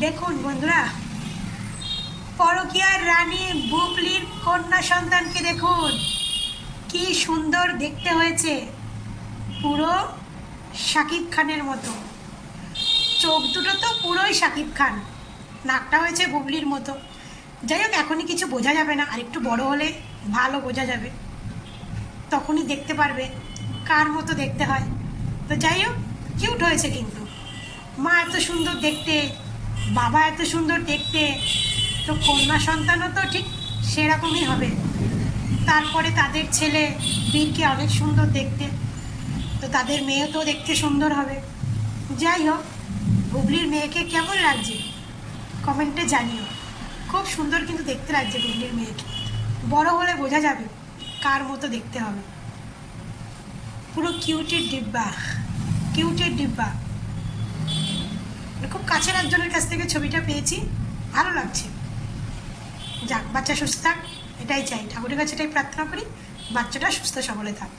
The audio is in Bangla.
দেখুন বন্ধুরা, পরকীয়ার রানী বুবলির কন্যা সন্তানকে দেখুন, কি সুন্দর দেখতে হয়েছে। পুরো শাকিব খানের মতো, চোখ দুটো তো পুরোই শাকিব খান, নাকটা হয়েছে বুবলির মতো। যাই হোক, এখনই কিছু বোঝা যাবে না, আর একটু বড় হলে ভালো বোঝা যাবে, তখনই দেখতে পারবে কার মতো দেখতে হয়। তো যাই হোক, কিউট হয়েছে কিন্তু। মা এত সুন্দর দেখতে, বাবা এত সুন্দর দেখতে, তো কন্যা সন্তানও তো ঠিক সেরকমই হবে। তারপরে তাদের ছেলে বীরকে অনেক সুন্দর দেখতে, তো তাদের মেয়েও তো দেখতে সুন্দর হবে। যাই হোক, বুবলির মেয়েকে কেমন লাগছে কমেন্টে জানিও। খুব সুন্দর কিন্তু দেখতে লাগছে বুবলির মেয়েকে, বড় হলে বোঝা যাবে কার মতো দেখতে হবে। পুরো কিউটের ডিব্বা, কিউটের ডিব্বা। খুব কাছের একজনের কাছ থেকে ছবিটা পেয়েছি, ভালো লাগছে। যাক, বাচ্চা সুস্থ থাক, এটাই চাই, ঠাকুরের কাছে এটাই প্রার্থনা করি, বাচ্চাটা সুস্থ সবলে থাক।